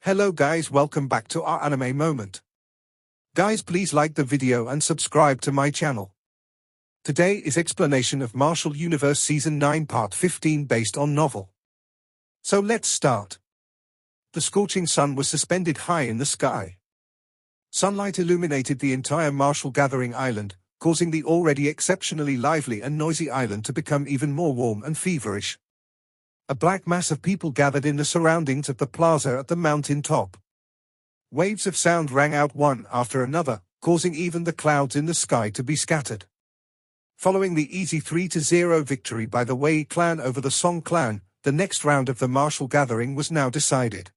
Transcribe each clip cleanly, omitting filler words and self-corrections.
Hello guys, welcome back to our anime moment. Guys, please like the video and subscribe to my channel. Today is explanation of Martial Universe Season 9 Part 15 based on novel. So let's start. The scorching sun was suspended high in the sky. Sunlight illuminated the entire Martial Gathering Island, causing the already exceptionally lively and noisy island to become even more warm and feverish. A black mass of people gathered in the surroundings of the plaza at the mountain top. Waves of sound rang out one after another, causing even the clouds in the sky to be scattered. Following the easy 3-0 victory by the Wei clan over the Song clan, the next round of the Martial Gathering was now decided.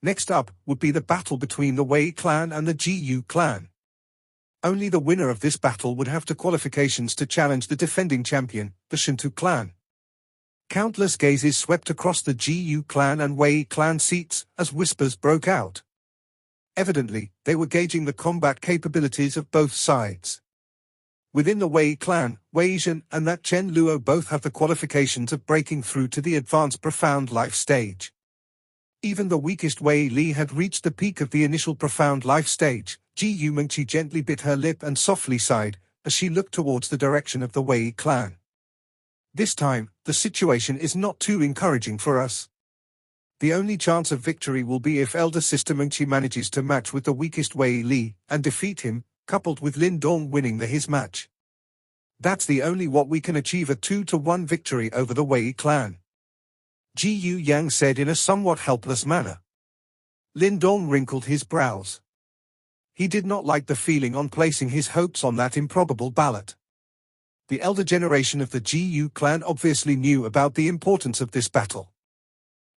Next up would be the battle between the Wei clan and the Gu clan. Only the winner of this battle would have the qualifications to challenge the defending champion, the Shintu clan. Countless gazes swept across the Gu clan and Wei clan seats as whispers broke out. Evidently, they were gauging the combat capabilities of both sides. Within the Wei clan, Wei Zhen and that Chen Luo both have the qualifications of breaking through to the advanced profound life stage. Even the weakest Wei Li had reached the peak of the initial profound life stage. Ji Mengqi gently bit her lip and softly sighed as she looked towards the direction of the Wei clan. This time, the situation is not too encouraging for us. The only chance of victory will be if elder sister Mengqi manages to match with the weakest Wei Li and defeat him, coupled with Lin Dong winning his match. That's the only what we can achieve a 2-1 victory over the Wei clan. Ji Yu Yang said in a somewhat helpless manner. Lin Dong wrinkled his brows. He did not like the feeling on placing his hopes on that improbable ballot. The elder generation of the Gu clan obviously knew about the importance of this battle.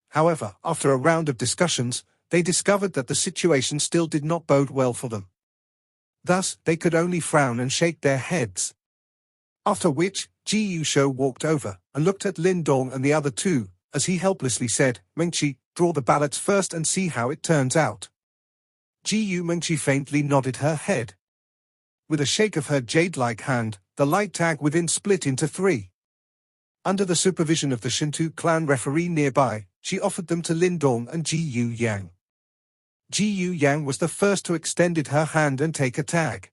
However, after a round of discussions, they discovered that the situation still did not bode well for them. Thus, they could only frown and shake their heads. After which, Gu Shou walked over and looked at Lin Dong and the other two, as he helplessly said, "Mengqi, draw the ballots first and see how it turns out." Gu Mengqi faintly nodded her head. With a shake of her jade-like hand, the light tag within split into 3. Under the supervision of the Shintu clan referee nearby, she offered them to Lin Dong and Ji Yu Yang. Ji Yu Yang was the first to extend her hand and take a tag.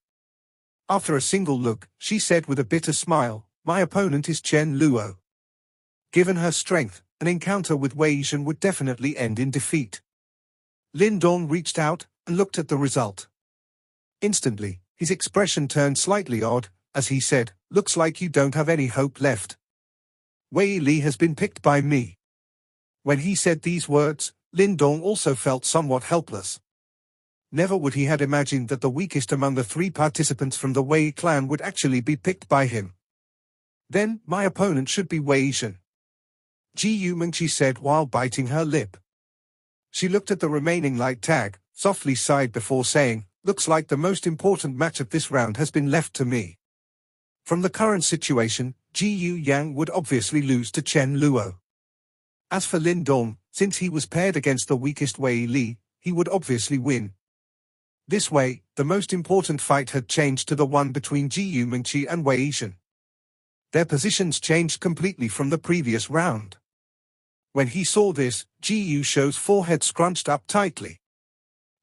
After a single look, she said with a bitter smile, "My opponent is Chen Luo." Given her strength, an encounter with Wei Zhen would definitely end in defeat. Lin Dong reached out and looked at the result. Instantly, his expression turned slightly odd, as he said, "Looks like you don't have any hope left. Wei Li has been picked by me." When he said these words, Lin Dong also felt somewhat helpless. Never would he had imagined that the weakest among the 3 participants from the Wei clan would actually be picked by him. "Then, my opponent should be Wei Zhen," Ji Mengqi said while biting her lip. She looked at the remaining light tag, softly sighed before saying, "Looks like the most important match of this round has been left to me." From the current situation, Ji Yu Yang would obviously lose to Chen Luo. As for Lin Dong, since he was paired against the weakest Wei Li, he would obviously win. This way, the most important fight had changed to the one between Ji Mengqi and Wei Zhen. Their positions changed completely from the previous round. When he saw this, Ji Shou's forehead scrunched up tightly.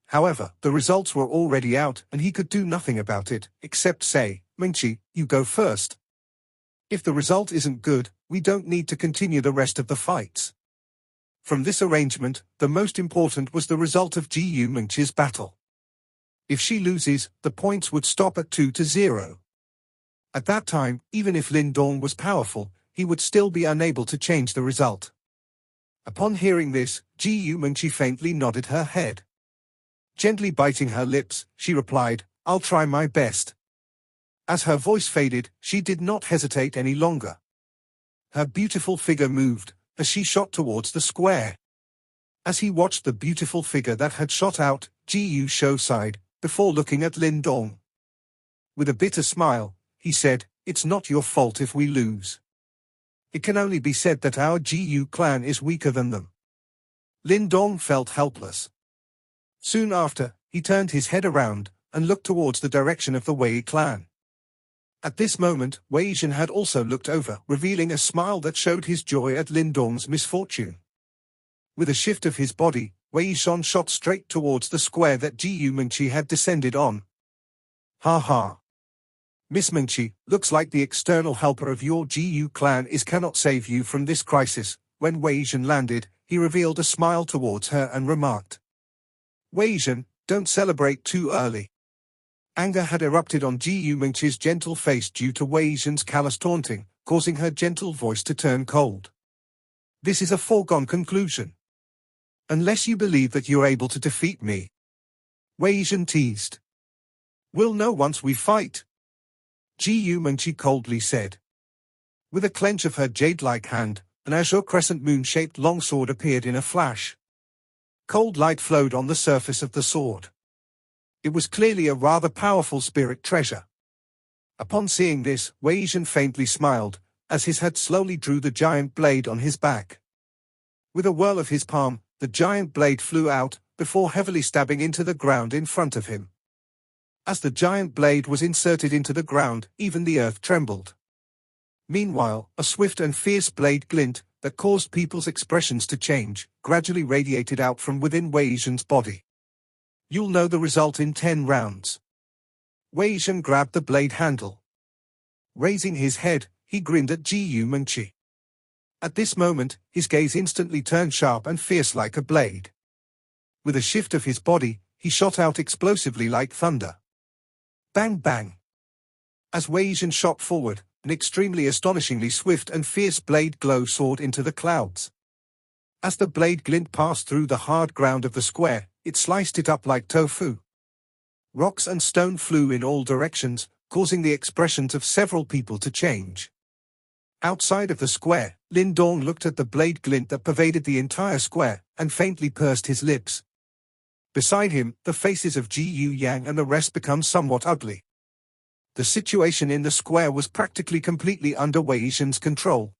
However, the results were already out and he could do nothing about it, except say, "Mengqi, you go first. If the result isn't good, we don't need to continue the rest of the fights." From this arrangement, the most important was the result of Ji Mengqi's battle. If she loses, the points would stop at 2-0. At that time, even if Lin Dong was powerful, he would still be unable to change the result. Upon hearing this, Ji Mengqi faintly nodded her head. Gently biting her lips, she replied, "I'll try my best." As her voice faded, she did not hesitate any longer. Her beautiful figure moved, as she shot towards the square. As he watched the beautiful figure that had shot out, Ji Shou sighed, before looking at Lin Dong. With a bitter smile, he said, "It's not your fault if we lose. It can only be said that our Gu clan is weaker than them." Lin Dong felt helpless. Soon after, he turned his head around and looked towards the direction of the Wei clan. At this moment, Wei Zhen had also looked over, revealing a smile that showed his joy at Lin Dong's misfortune. With a shift of his body, Wei Yishan shot straight towards the square that Ji Mengqi had descended on. Ha ha. Miss Mengqi, looks like the external helper of your Ji clan cannot save you from this crisis. When Wei Yishan landed, he revealed a smile towards her and remarked, Wei Yishan, don't celebrate too early. Anger had erupted on Ji Mengqi's gentle face due to Wei Yishan's callous taunting, causing her gentle voice to turn cold. This is a foregone conclusion. Unless you believe that you're able to defeat me. Wei Yishan teased. We'll know once we fight. Ji Mengqi coldly said. With a clench of her jade-like hand, an azure crescent moon-shaped longsword appeared in a flash. Cold light flowed on the surface of the sword. It was clearly a rather powerful spirit treasure. Upon seeing this, Wei Yishan faintly smiled, as his head slowly drew the giant blade on his back. With a whirl of his palm, the giant blade flew out, before heavily stabbing into the ground in front of him. As the giant blade was inserted into the ground, even the earth trembled. Meanwhile, a swift and fierce blade glint, that caused people's expressions to change, gradually radiated out from within Wei Yishan's body. You'll know the result in 10 rounds. Wei Yishan grabbed the blade handle. Raising his head, he grinned at Ji Mengqi. At this moment, his gaze instantly turned sharp and fierce like a blade. With a shift of his body, he shot out explosively like thunder. Bang bang. As Wei Yishan shot forward, an extremely astonishingly swift and fierce blade glow soared into the clouds. As the blade glint passed through the hard ground of the square, it sliced it up like tofu. Rocks and stone flew in all directions, causing the expressions of several people to change. Outside of the square, Lin Dong looked at the blade glint that pervaded the entire square, and faintly pursed his lips. Beside him, the faces of Ji Yang and the rest became somewhat ugly. The situation in the square was practically completely under Wei Yishan's control.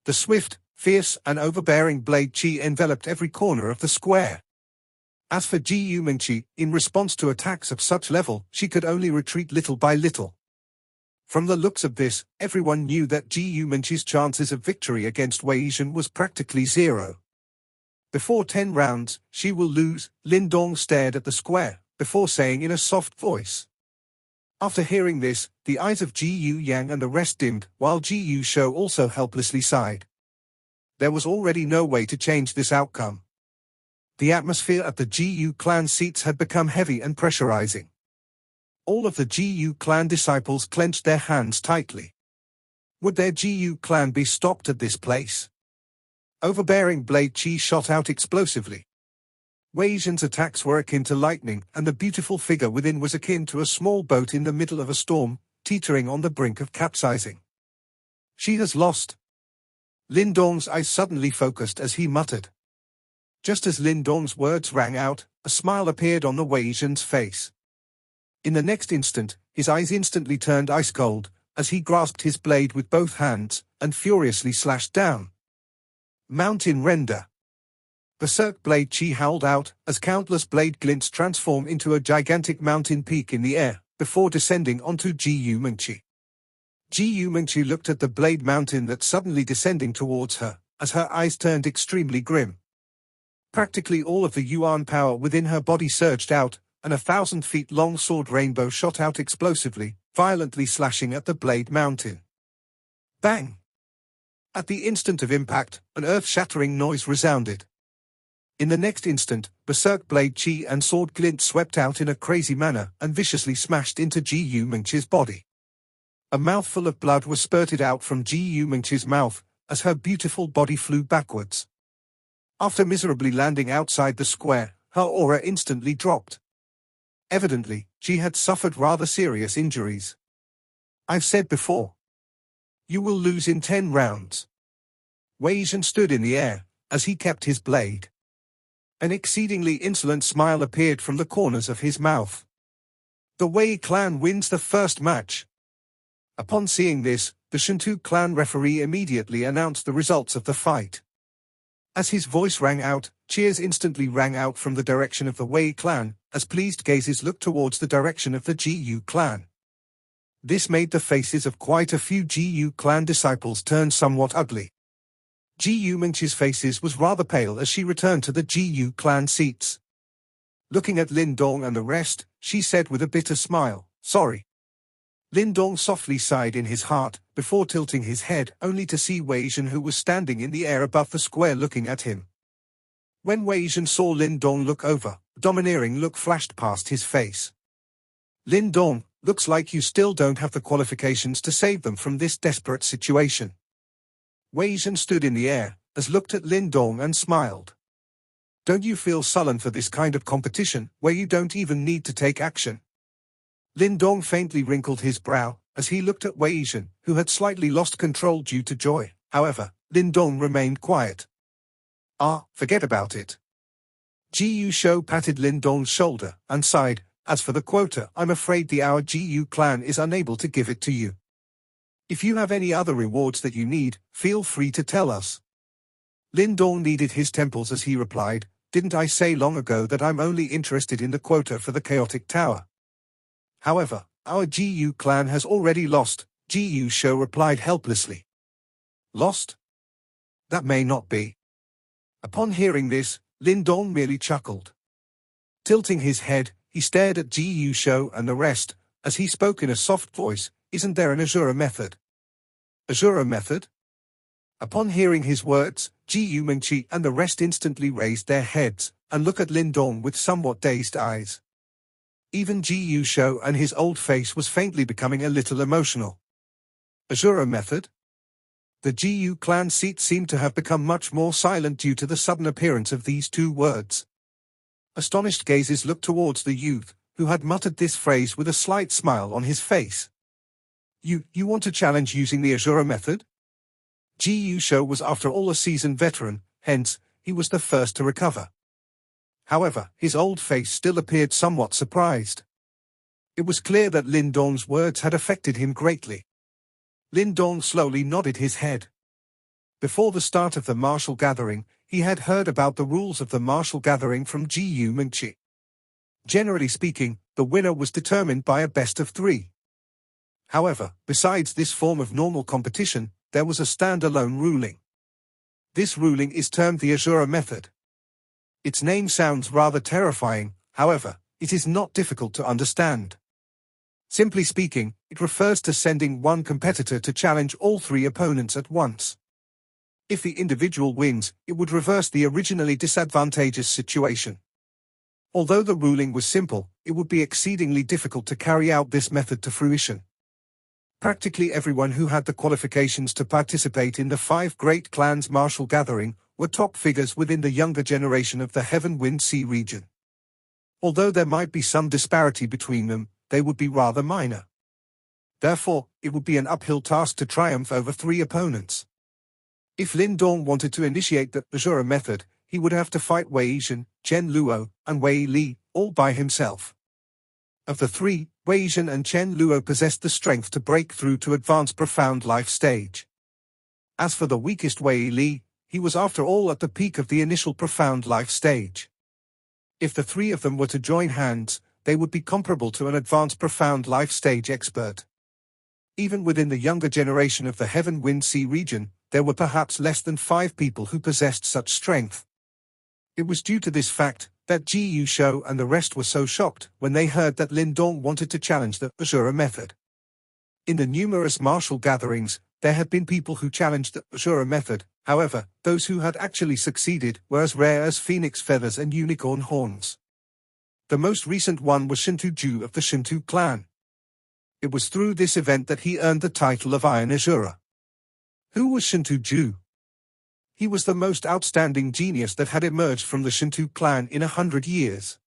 The swift, fierce, and overbearing blade qi enveloped every corner of the square. As for Ji Mengqi, in response to attacks of such level, she could only retreat little by little. From the looks of this, everyone knew that Ji Mengqi's chances of victory against Wei Yishan was practically zero. Before 10 rounds, she will lose. Lin Dong stared at the square, before saying in a soft voice. After hearing this, the eyes of Ji Yang and the rest dimmed, while Ji Shou also helplessly sighed. There was already no way to change this outcome. The atmosphere at the Ji clan seats had become heavy and pressurizing. All of the Ji clan disciples clenched their hands tightly. Would their Ji clan be stopped at this place? Overbearing blade qi shot out explosively. Wei Yishan's attacks were akin to lightning, and the beautiful figure within was akin to a small boat in the middle of a storm, teetering on the brink of capsizing. She has lost. Lin Dong's eyes suddenly focused as he muttered. Just as Lin Dong's words rang out, a smile appeared on the Wei Yishan's face. In the next instant, his eyes instantly turned ice cold, as he grasped his blade with both hands, and furiously slashed down. Mountain Render. Berserk blade qi howled out, as countless blade glints transformed into a gigantic mountain peak in the air, before descending onto Ji Mengqi. Ji Mengqi looked at the blade mountain that suddenly descending towards her, as her eyes turned extremely grim. Practically all of the Yuan power within her body surged out, and a 1,000 feet long sword rainbow shot out explosively, violently slashing at the blade mountain. Bang! At the instant of impact, an earth-shattering noise resounded. In the next instant, berserk blade qi and sword glint swept out in a crazy manner and viciously smashed into Ji Mengqi's body. A mouthful of blood was spurted out from Ji Mengqi's mouth, as her beautiful body flew backwards. After miserably landing outside the square, her aura instantly dropped. Evidently, she had suffered rather serious injuries. I've said before. You will lose in 10 rounds. Wei Yishan stood in the air, as he kept his blade. An exceedingly insolent smile appeared from the corners of his mouth. The Wei clan wins the first match. Upon seeing this, the Shintu clan referee immediately announced the results of the fight. As his voice rang out, cheers instantly rang out from the direction of the Wei clan, as pleased gazes looked towards the direction of the Ji clan. This made the faces of quite a few Ji clan disciples turn somewhat ugly. Gu Mengqi's face was rather pale as she returned to the Gu clan seats. Looking at Lin Dong and the rest, she said with a bitter smile, "Sorry." Lin Dong softly sighed in his heart, before tilting his head only to see Wei Zhen, who was standing in the air above the square looking at him. When Wei Zhen saw Lin Dong look over, a domineering look flashed past his face. "Lin Dong, looks like you still don't have the qualifications to save them from this desperate situation." Wei Zhen stood in the air, as looked at Lin Dong and smiled. "Don't you feel sullen for this kind of competition, where you don't even need to take action?" Lin Dong faintly wrinkled his brow, as he looked at Wei Zhen, who had slightly lost control due to joy. However, Lin Dong remained quiet. Forget about it." Gu Shou patted Lin Dong's shoulder, and sighed, "As for the quota, I'm afraid our Gu clan is unable to give it to you. If you have any other rewards that you need, feel free to tell us." Lin Dong kneaded his temples as he replied, "Didn't I say long ago that I'm only interested in the quota for the Chaotic Tower? However, our Gu clan has already lost," Gu Shou replied helplessly. "Lost? That may not be." Upon hearing this, Lin Dong merely chuckled. Tilting his head, he stared at Gu Shou and the rest, as he spoke in a soft voice, "Isn't there an Azure method?" "Azure method?" Upon hearing his words, Gu Mengqi and the rest instantly raised their heads, and looked at Lin Dong with somewhat dazed eyes. Even Gu Shou and his old face was faintly becoming a little emotional. "Azure method?" The Gu clan seat seemed to have become much more silent due to the sudden appearance of these two words. Astonished gazes looked towards the youth, who had muttered this phrase with a slight smile on his face. You want to challenge using the Azure method?" Gu Shou was after all a seasoned veteran, hence, he was the first to recover. However, his old face still appeared somewhat surprised. It was clear that Lin Dong's words had affected him greatly. Lin Dong slowly nodded his head. Before the start of the martial gathering, he had heard about the rules of the martial gathering from Gu Mengqi. Generally speaking, the winner was determined by a best of 3. However, besides this form of normal competition, there was a standalone ruling. This ruling is termed the Azure method. Its name sounds rather terrifying, however, it is not difficult to understand. Simply speaking, it refers to sending one competitor to challenge all 3 opponents at once. If the individual wins, it would reverse the originally disadvantageous situation. Although the ruling was simple, it would be exceedingly difficult to carry out this method to fruition. Practically everyone who had the qualifications to participate in the 5 great clans' martial gathering were top figures within the younger generation of the Heaven Wind Sea region. Although there might be some disparity between them, they would be rather minor. Therefore, it would be an uphill task to triumph over 3 opponents. If Lin Dong wanted to initiate the Azure method, he would have to fight Wei Zhen, Chen Luo, and Wei Li, all by himself. Of the 3, Wei Zhen and Chen Luo possessed the strength to break through to advanced profound life stage. As for the weakest Wei Li, he was after all at the peak of the initial profound life stage. If the 3 of them were to join hands, they would be comparable to an advanced profound life stage expert. Even within the younger generation of the Heaven Wind Sea region, there were perhaps less than 5 people who possessed such strength. It was due to this fact that Gu Shou and the rest were so shocked when they heard that Lin Dong wanted to challenge the Azure method. In the numerous martial gatherings, there had been people who challenged the Azure method, however, those who had actually succeeded were as rare as phoenix feathers and unicorn horns. The most recent one was Shintu Ju of the Shintu clan. It was through this event that he earned the title of Iron Azure. Who was Shintu Ju? He was the most outstanding genius that had emerged from the Shintu clan in 100 years.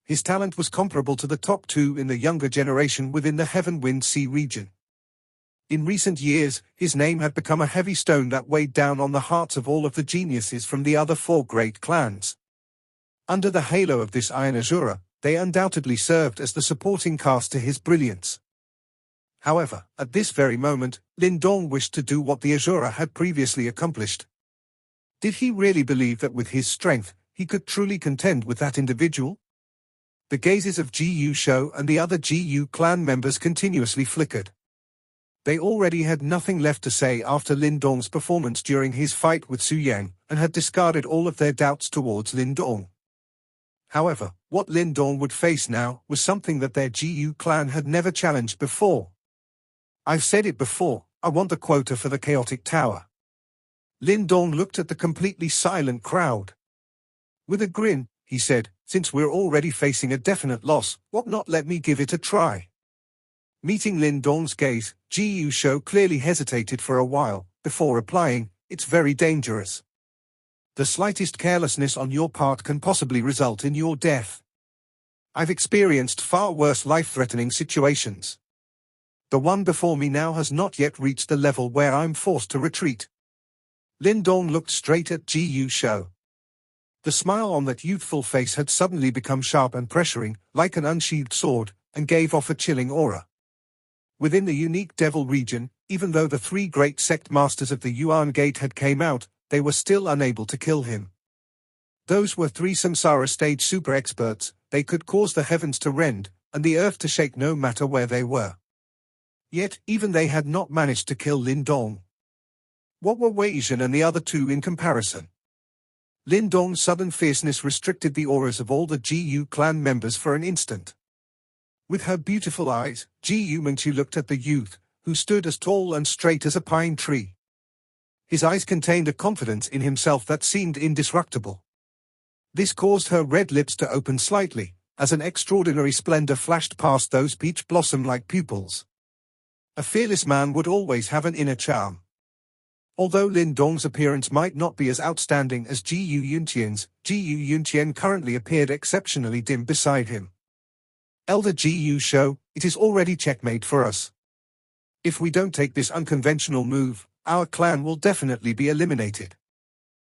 His talent was comparable to the top 2 in the younger generation within the Heaven Wind Sea region. In recent years, his name had become a heavy stone that weighed down on the hearts of all of the geniuses from the other 4 great clans. Under the halo of this Iron Azure, they undoubtedly served as the supporting cast to his brilliance. However, at this very moment, Lin Dong wished to do what the Azure had previously accomplished. Did he really believe that with his strength, he could truly contend with that individual? The gazes of Gu Shou and the other Gu clan members continuously flickered. They already had nothing left to say after Lin Dong's performance during his fight with Su Yang, and had discarded all of their doubts towards Lin Dong. However, what Lin Dong would face now was something that their GU clan had never challenged before. I've said it before, I want the quota for the chaotic tower. Lin Dong looked at the completely silent crowd. With a grin, he said, since we're already facing a definite loss, what not let me give it a try? Meeting Lin Dong's gaze, Gu Shou clearly hesitated for a while, before replying, it's very dangerous. The slightest carelessness on your part can possibly result in your death. I've experienced far worse life-threatening situations. The one before me now has not yet reached the level where I'm forced to retreat. Lin Dong looked straight at Gu Shou. The smile on that youthful face had suddenly become sharp and pressuring, like an unsheathed sword, and gave off a chilling aura. Within the unique Devil region, even though the three great sect masters of the Yuan Gate had came out, they were still unable to kill him. Those were three Samsara stage super experts. They could cause the heavens to rend, and the earth to shake no matter where they were. Yet, even they had not managed to kill Lin Dong. What were Wei Yizhen and the other two in comparison? Lin Dong's sudden fierceness restricted the auras of all the GU clan members for an instant. With her beautiful eyes, Gu Mengqi looked at the youth, who stood as tall and straight as a pine tree. His eyes contained a confidence in himself that seemed indestructible. This caused her red lips to open slightly, as an extraordinary splendor flashed past those peach blossom-like pupils. A fearless man would always have an inner charm. Although Lin Dong's appearance might not be as outstanding as Gu Yunqian's, Gu Yunqian currently appeared exceptionally dim beside him. Elder Gu Shou, it is already checkmate for us. If we don't take this unconventional move, our clan will definitely be eliminated.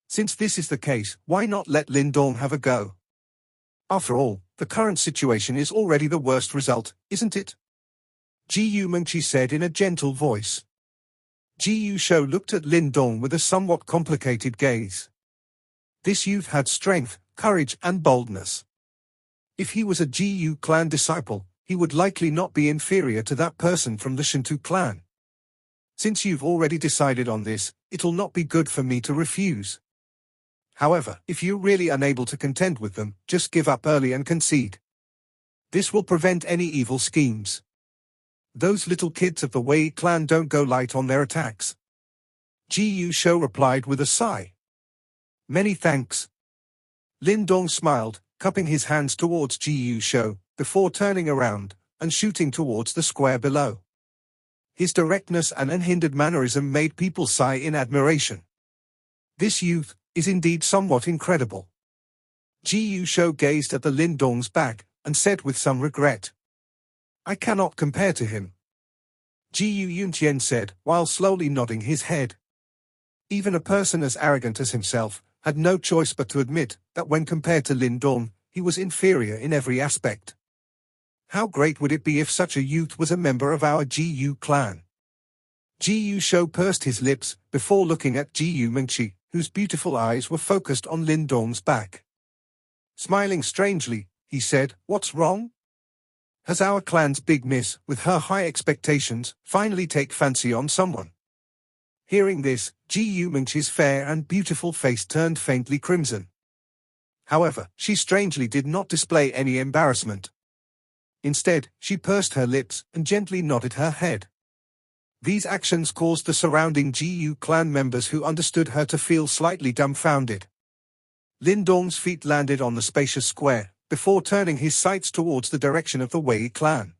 Since this is the case, why not let Lin Dong have a go? After all, the current situation is already the worst result, isn't it? Gu Mengqi said in a gentle voice. Gu Shou looked at Lin Dong with a somewhat complicated gaze. This youth had strength, courage and boldness. If he was a GU clan disciple, he would likely not be inferior to that person from the Shintu clan. Since you've already decided on this, it'll not be good for me to refuse. However, if you're really unable to contend with them, just give up early and concede. This will prevent any evil schemes. Those little kids of the Wei clan don't go light on their attacks. Gu Shou replied with a sigh. Many thanks. Lin Dong smiled, cupping his hands towards Gu Shou, before turning around, and shooting towards the square below. His directness and unhindered mannerism made people sigh in admiration. This youth is indeed somewhat incredible. Gu Shou gazed at the Lin Dong's back, and said with some regret. I cannot compare to him. Gu Yunqian said, while slowly nodding his head. Even a person as arrogant as himself had no choice but to admit that when compared to Lin Dong, he was inferior in every aspect. How great would it be if such a youth was a member of our GU clan? Gu Shou pursed his lips, before looking at Gu Mengqi, whose beautiful eyes were focused on Lin Dong's back. Smiling strangely, he said, what's wrong? Has our clan's big miss, with her high expectations, finally take fancy on someone? Hearing this, Gu Mengqi's fair and beautiful face turned faintly crimson. However, she strangely did not display any embarrassment. Instead, she pursed her lips and gently nodded her head. These actions caused the surrounding GU clan members who understood her to feel slightly dumbfounded. Lin Dong's feet landed on the spacious square, before turning his sights towards the direction of the Wei clan.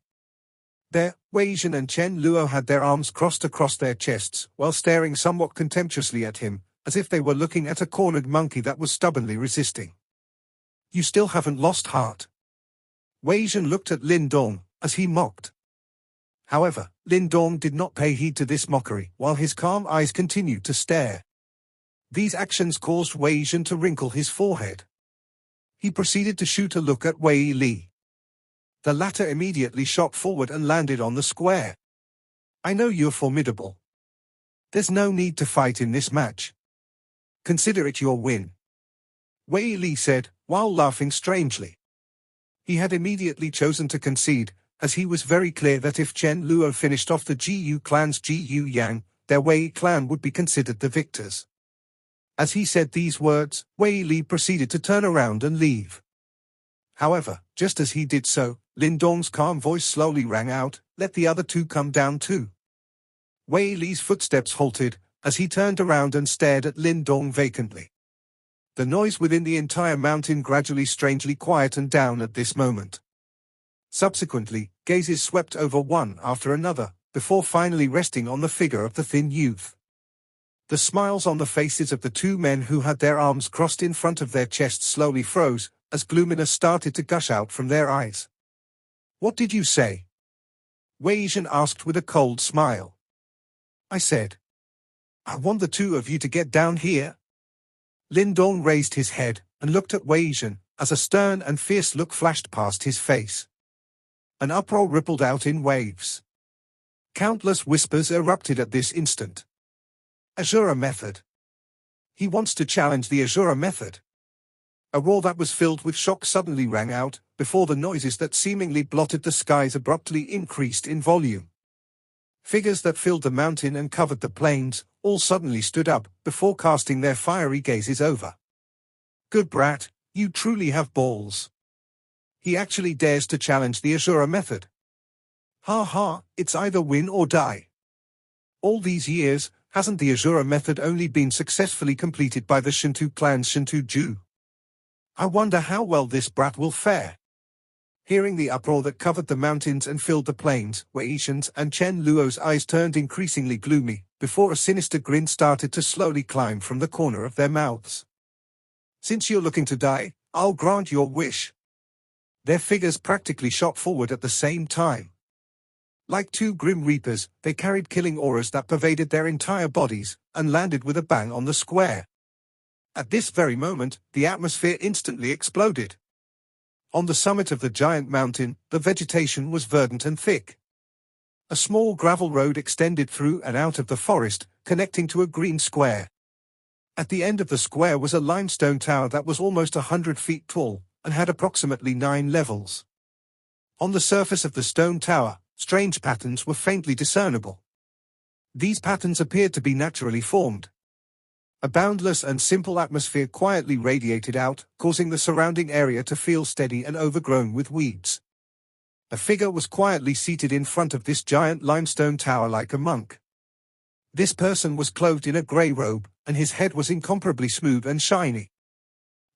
There, Wei Yizhen and Chen Luo had their arms crossed across their chests, while staring somewhat contemptuously at him, as if they were looking at a cornered monkey that was stubbornly resisting. You still haven't lost heart. Wei Yizhen looked at Lin Dong, as he mocked. However, Lin Dong did not pay heed to this mockery, while his calm eyes continued to stare. These actions caused Wei Yizhen to wrinkle his forehead. He proceeded to shoot a look at Wei Li. The latter immediately shot forward and landed on the square. I know you're formidable. There's no need to fight in this match. Consider it your win. Wei Li said, while laughing strangely. He had immediately chosen to concede, as he was very clear that if Chen Luo finished off the Gu clan's Gu Yang, their Wei clan would be considered the victors. As he said these words, Wei Li proceeded to turn around and leave. However, just as he did so, Lin Dong's calm voice slowly rang out, "Let the other two come down too." Wei Li's footsteps halted, as he turned around and stared at Lin Dong vacantly. The noise within the entire mountain gradually strangely quietened down at this moment. Subsequently, gazes swept over one after another, before finally resting on the figure of the thin youth. The smiles on the faces of the two men who had their arms crossed in front of their chests slowly froze, as gloominess started to gush out from their eyes. "What did you say?" Wei Zhen asked with a cold smile. "I said, I want the two of you to get down here." Lin Dong raised his head and looked at Wei Zhen, as a stern and fierce look flashed past his face. An uproar rippled out in waves. Countless whispers erupted at this instant. Azure method. He wants to challenge the Azure method. A roar that was filled with shock suddenly rang out, before the noises that seemingly blotted the skies abruptly increased in volume. Figures that filled the mountain and covered the plains, all suddenly stood up, before casting their fiery gazes over. "Good brat, you truly have balls. He actually dares to challenge the Azure method. Ha ha, it's either win or die. All these years, hasn't the Azure method only been successfully completed by the Shintu clan's Shintu Ju? I wonder how well this brat will fare." Hearing the uproar that covered the mountains and filled the plains, Wei Zhen's and Chen Luo's eyes turned increasingly gloomy, before a sinister grin started to slowly climb from the corner of their mouths. "Since you're looking to die, I'll grant your wish." Their figures practically shot forward at the same time. Like two grim reapers, they carried killing auras that pervaded their entire bodies, and landed with a bang on the square. At this very moment, the atmosphere instantly exploded. On the summit of the giant mountain, the vegetation was verdant and thick. A small gravel road extended through and out of the forest, connecting to a green square. At the end of the square was a limestone tower that was almost 100 feet tall, and had approximately 9 levels. On the surface of the stone tower, strange patterns were faintly discernible. These patterns appeared to be naturally formed. A boundless and simple atmosphere quietly radiated out, causing the surrounding area to feel steady and overgrown with weeds. A figure was quietly seated in front of this giant limestone tower like a monk. This person was clothed in a grey robe, and his head was incomparably smooth and shiny.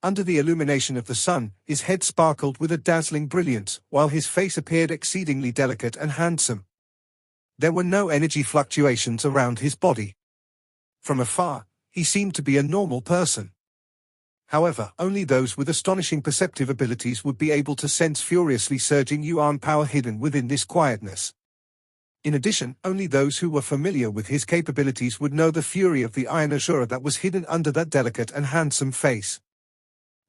Under the illumination of the sun, his head sparkled with a dazzling brilliance, while his face appeared exceedingly delicate and handsome. There were no energy fluctuations around his body. From afar, he seemed to be a normal person. However, only those with astonishing perceptive abilities would be able to sense furiously surging yuan power hidden within this quietness. In addition, only those who were familiar with his capabilities would know the fury of the iron Azure that was hidden under that delicate and handsome face.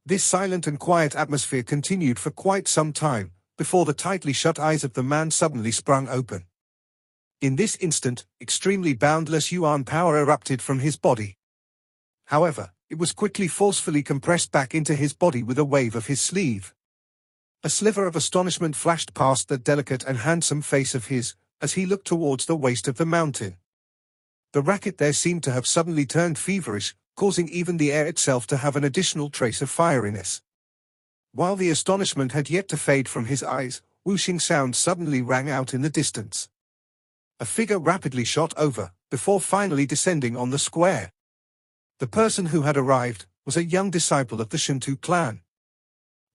This silent and quiet atmosphere continued for quite some time, before the tightly shut eyes of the man suddenly sprung open. In this instant, extremely boundless yuan power erupted from his body. However, it was quickly forcefully compressed back into his body with a wave of his sleeve. A sliver of astonishment flashed past the delicate and handsome face of his, as he looked towards the waist of the mountain. The racket there seemed to have suddenly turned feverish, causing even the air itself to have an additional trace of fieriness. While the astonishment had yet to fade from his eyes, whooshing sounds suddenly rang out in the distance. A figure rapidly shot over, before finally descending on the square. The person who had arrived was a young disciple of the Shintu clan.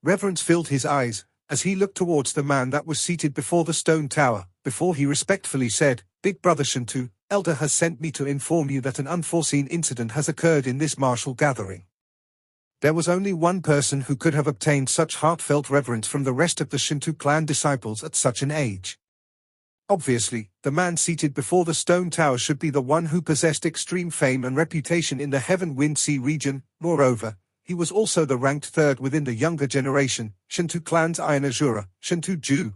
Reverence filled his eyes, as he looked towards the man that was seated before the stone tower, before he respectfully said, "Big brother Shintu, Elder has sent me to inform you that an unforeseen incident has occurred in this martial gathering." There was only one person who could have obtained such heartfelt reverence from the rest of the Shintu clan disciples at such an age. Obviously, the man seated before the stone tower should be the one who possessed extreme fame and reputation in the Heaven Wind Sea region. Moreover, he was also the ranked third within the younger generation, Shintu clan's Iron Azure, Shintu Ju.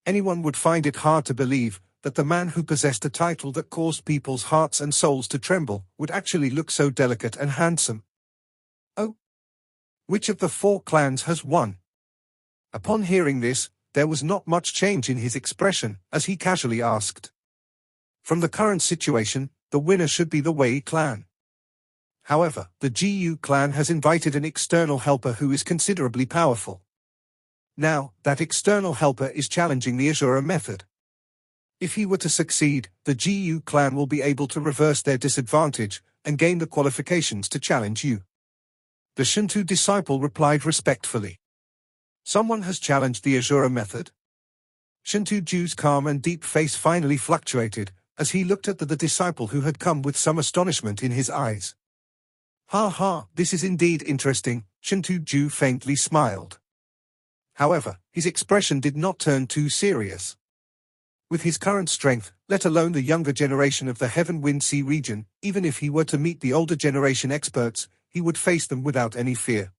Anyone would find it hard to believe that the man who possessed a title that caused people's hearts and souls to tremble would actually look so delicate and handsome. Oh! Which of the 4 clans has won? Upon hearing this, there was not much change in his expression, as he casually asked. From the current situation, the winner should be the Wei clan. However, the Gu clan has invited an external helper who is considerably powerful. Now, that external helper is challenging the Azure method. If he were to succeed, the Gu clan will be able to reverse their disadvantage and gain the qualifications to challenge you. The Shintu disciple replied respectfully. Someone has challenged the Azure method? Shintu Ju's calm and deep face finally fluctuated, as he looked at the disciple who had come with some astonishment in his eyes. Ha ha, this is indeed interesting, Shintu Ju faintly smiled. However, his expression did not turn too serious. With his current strength, let alone the younger generation of the Heaven Wind Sea region, even if he were to meet the older generation experts, he would face them without any fear.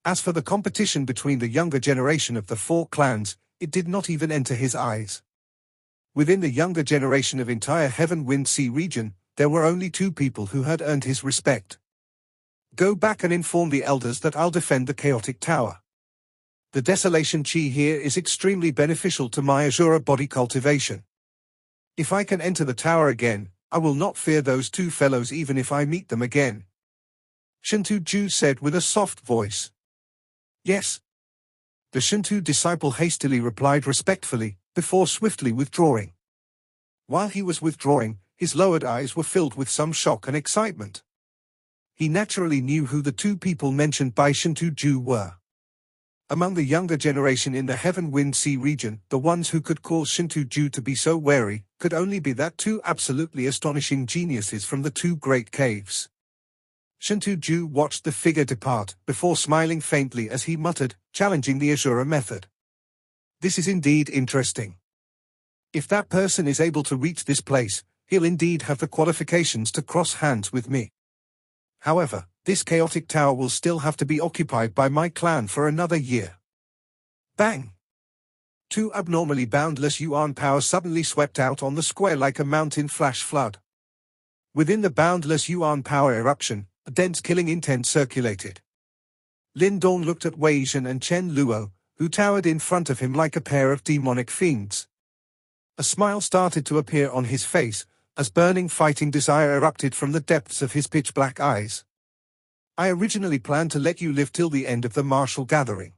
As for the competition between the younger generation of the four clans, it did not even enter his eyes. Within the younger generation of entire Heaven Wind Sea region, there were only two people who had earned his respect. Go back and inform the elders that I'll defend the chaotic tower. The Desolation Chi here is extremely beneficial to my Azure body cultivation. If I can enter the tower again, I will not fear those two fellows even if I meet them again. Shintu Ju said with a soft voice. Yes. The Shintu disciple hastily replied respectfully, before swiftly withdrawing. While he was withdrawing, his lowered eyes were filled with some shock and excitement. He naturally knew who the two people mentioned by Shintu Ju were. Among the younger generation in the Heaven Wind Sea region, the ones who could cause Shintu Ju to be so wary could only be that two absolutely astonishing geniuses from the two great caves. Shintu Ju watched the figure depart, before smiling faintly as he muttered, challenging the Azure method. This is indeed interesting. If that person is able to reach this place, he'll indeed have the qualifications to cross hands with me. However, this chaotic tower will still have to be occupied by my clan for another year. Bang! Two abnormally boundless yuan power suddenly swept out on the square like a mountain flash flood. Within the boundless yuan power eruption, a dense killing intent circulated. Lin Dong looked at Wei Zhen and Chen Luo, who towered in front of him like a pair of demonic fiends. A smile started to appear on his face, as burning fighting desire erupted from the depths of his pitch-black eyes. I originally planned to let you live till the end of the martial gathering.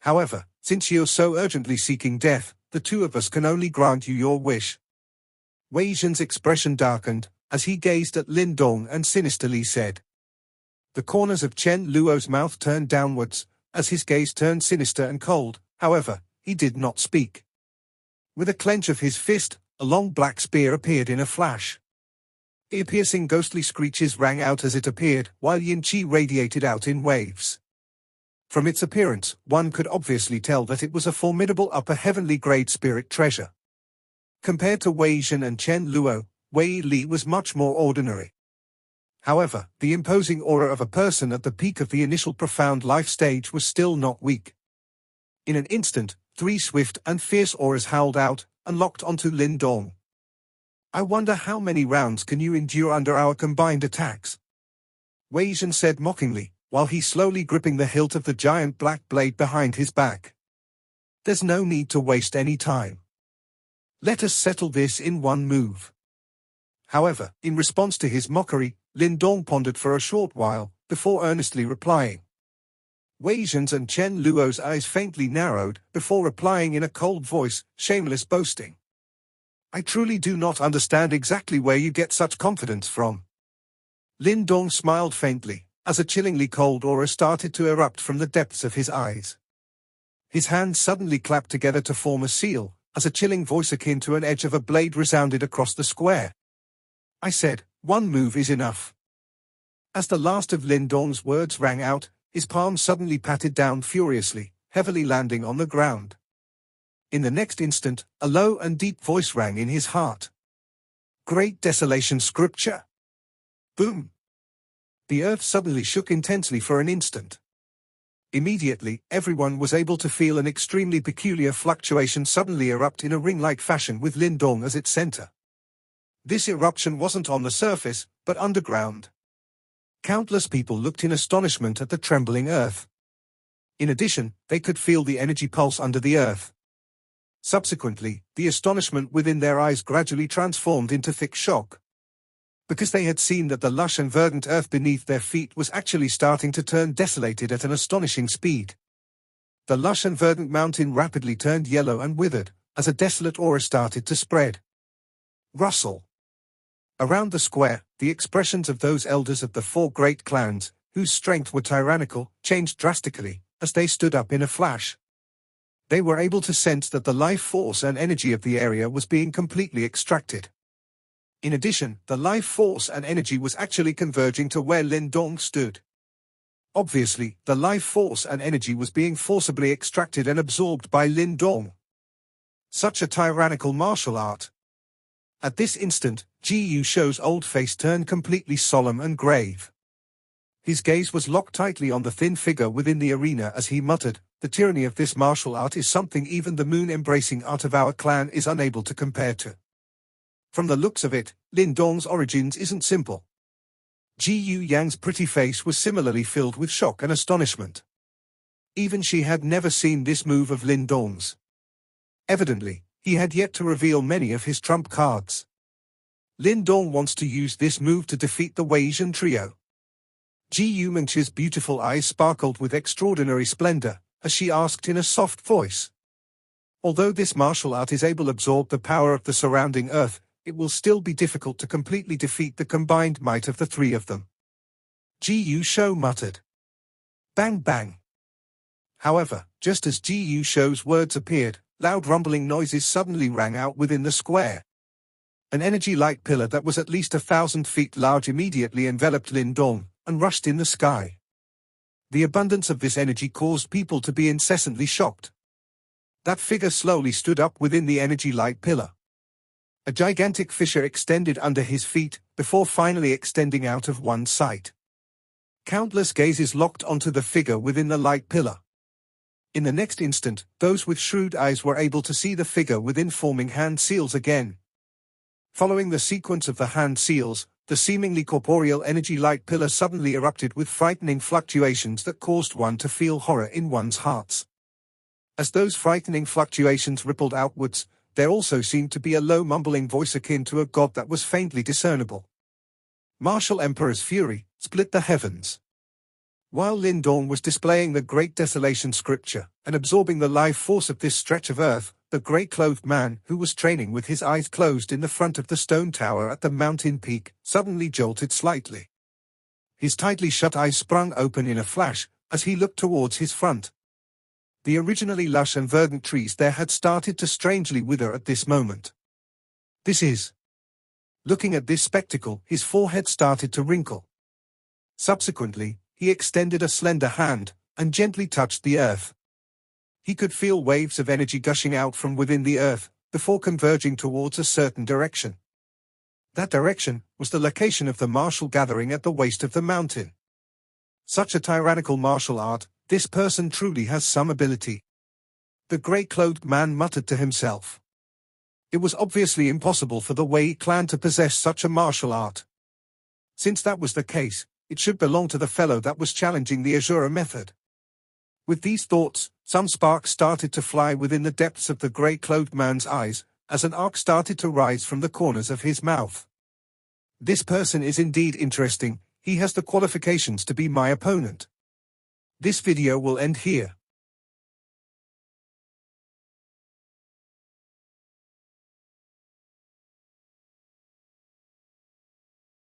However, since you're so urgently seeking death, the two of us can only grant you your wish. Wei Zhen's expression darkened, as he gazed at Lin Dong and sinisterly said. The corners of Chen Luo's mouth turned downwards, as his gaze turned sinister and cold. However, he did not speak. With a clench of his fist, a long black spear appeared in a flash. Ear-piercing ghostly screeches rang out as it appeared, while yin qi radiated out in waves. From its appearance, one could obviously tell that it was a formidable upper heavenly grade spirit treasure. Compared to Wei Zhen and Chen Luo, Wei Li was much more ordinary. However, the imposing aura of a person at the peak of the initial profound life stage was still not weak. In an instant, three swift and fierce auras howled out, and locked onto Lin Dong. I wonder how many rounds can you endure under our combined attacks? Wei Zhen said mockingly, while he slowly gripping the hilt of the giant black blade behind his back. There's no need to waste any time. Let us settle this in one move. However, in response to his mockery, Lin Dong pondered for a short while, before earnestly replying. Wei Zhen's and Chen Luo's eyes faintly narrowed, before replying in a cold voice, shameless boasting. I truly do not understand exactly where you get such confidence from. Lin Dong smiled faintly, as a chillingly cold aura started to erupt from the depths of his eyes. His hands suddenly clapped together to form a seal, as a chilling voice akin to an edge of a blade resounded across the square. I said, one move is enough. As the last of Lin Dong's words rang out, his palm suddenly patted down furiously, heavily landing on the ground. In the next instant, a low and deep voice rang in his heart. Great Desolation Scripture! Boom! The earth suddenly shook intensely for an instant. Immediately, everyone was able to feel an extremely peculiar fluctuation suddenly erupt in a ring-like fashion with Lin Dong as its center. This eruption wasn't on the surface, but underground. Countless people looked in astonishment at the trembling earth. In addition, they could feel the energy pulse under the earth. Subsequently, the astonishment within their eyes gradually transformed into thick shock. Because they had seen that the lush and verdant earth beneath their feet was actually starting to turn desolated at an astonishing speed. The lush and verdant mountain rapidly turned yellow and withered, as a desolate aura started to spread. Rustle. Around the square, the expressions of those elders of the four great clans, whose strength were tyrannical, changed drastically, as they stood up in a flash. They were able to sense that the life force and energy of the area was being completely extracted. In addition, the life force and energy was actually converging to where Lin Dong stood. Obviously, the life force and energy was being forcibly extracted and absorbed by Lin Dong. Such a tyrannical martial art. At this instant, Ji Yu Shou's old face turned completely solemn and grave. His gaze was locked tightly on the thin figure within the arena as he muttered, "The tyranny of this martial art is something even the moon-embracing art of our clan is unable to compare to." From the looks of it, Lin Dong's origins isn't simple. Ji Yu Yang's pretty face was similarly filled with shock and astonishment. Even she had never seen this move of Lin Dong's. Evidently, he had yet to reveal many of his trump cards. Lin Dong wants to use this move to defeat the Weizhen trio. Ji Yu Mengqi's beautiful eyes sparkled with extraordinary splendor, as she asked in a soft voice. Although this martial art is able to absorb the power of the surrounding earth, it will still be difficult to completely defeat the combined might of the three of them. Ji Yu Shou muttered. Bang bang. However, just as Ji Yu Shou's words appeared, loud rumbling noises suddenly rang out within the square. An energy-light pillar that was at least 1,000 feet large immediately enveloped Lin Dong, and rushed in the sky. The abundance of this energy caused people to be incessantly shocked. That figure slowly stood up within the energy-light pillar. A gigantic fissure extended under his feet, before finally extending out of one's sight. Countless gazes locked onto the figure within the light pillar. In the next instant, those with shrewd eyes were able to see the figure within forming hand seals again. Following the sequence of the hand seals, the seemingly corporeal energy light pillar suddenly erupted with frightening fluctuations that caused one to feel horror in one's hearts. As those frightening fluctuations rippled outwards, there also seemed to be a low mumbling voice akin to a god that was faintly discernible. Martial Emperor's fury split the heavens. While Lin Dong was displaying the great Desolation scripture and absorbing the life force of this stretch of earth, the grey-clothed man who was training with his eyes closed in the front of the stone tower at the mountain peak suddenly jolted slightly. His tightly shut eyes sprung open in a flash as he looked towards his front. The originally lush and verdant trees there had started to strangely wither at this moment. This is... Looking at this spectacle, his forehead started to wrinkle. Subsequently, he extended a slender hand and gently touched the earth. He could feel waves of energy gushing out from within the earth, before converging towards a certain direction. That direction was the location of the martial gathering at the waist of the mountain. Such a tyrannical martial art, this person truly has some ability. The grey-clothed man muttered to himself. It was obviously impossible for the Wei clan to possess such a martial art. Since that was the case, it should belong to the fellow that was challenging the Azure method. With these thoughts, some sparks started to fly within the depths of the grey-clothed man's eyes, as an arc started to rise from the corners of his mouth. This person is indeed interesting, he has the qualifications to be my opponent. This video will end here.